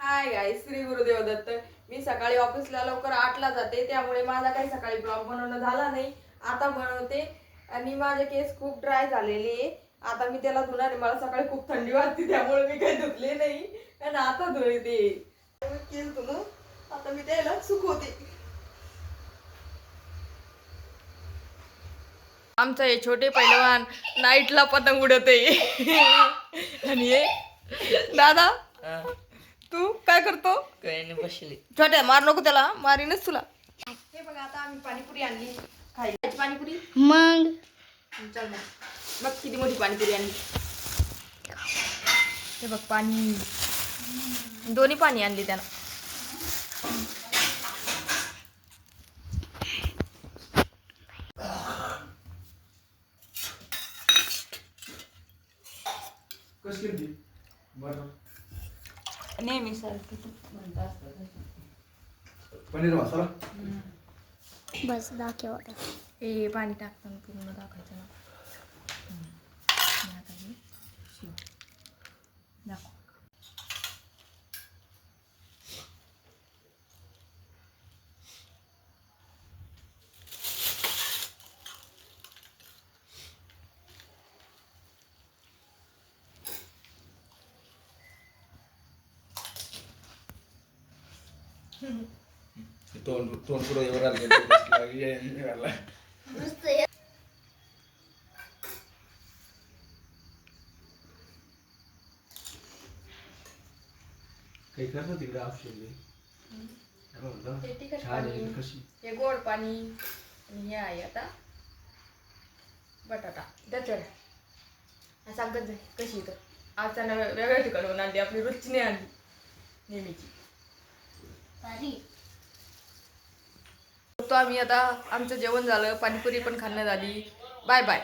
Hi guys, Shri Gurudev Datta. मी सकाळी ऑफिसला लवकर 8ला जाते, त्यामुळे माझा काही सकाळी ब्लॉग बनवणं झाला नाही. आता बनवते. आणि माझे केस खूप ड्राय झालेले आहे. आता मी त्याला धुणार आहे. मला सकाळी खूप थंडी वाजते, त्यामुळे मी काही धुतले नाही आणि आता धुते. केस धुणं आता मी त्याला सुकवते. आमचा हे छोटे पैलवान नाईटला पतंग उडवते. आणि हे दादा, तू काय करतो? काही नाही, बसली. छोट्या मार नको त्याला, मारीनच तुला. हे बघा, आता आम्ही पाणीपुरी आणली. खायची पाणीपुरी मग चल ना. बघ किती मोठी पाणीपुरी आणली. हे बघ पाणी, दोन्ही पाणी आणली त्यानं. नेहमी सारखं पनीर मसाला बस दाखव आता. हे पाणी टाकताना पूर्ण दाखवायचं ना. आता हे शिव दाखव. तोंड पुढे येऊन राहिलं. काही करत तिकडे ऑप्शन कशी हे गोड पाणी आणि हे आहे आता बटाटा त्याच्यावर सांगत जाईल कशी तर. आज त्यांना वेगळ्या ठिकाणून आणली, आपली रुचीने आणली नेहमीची. तो आम्ही आता आमचं जेवण झालं, पाणीपुरी पण खाणं झाली. Bye bye.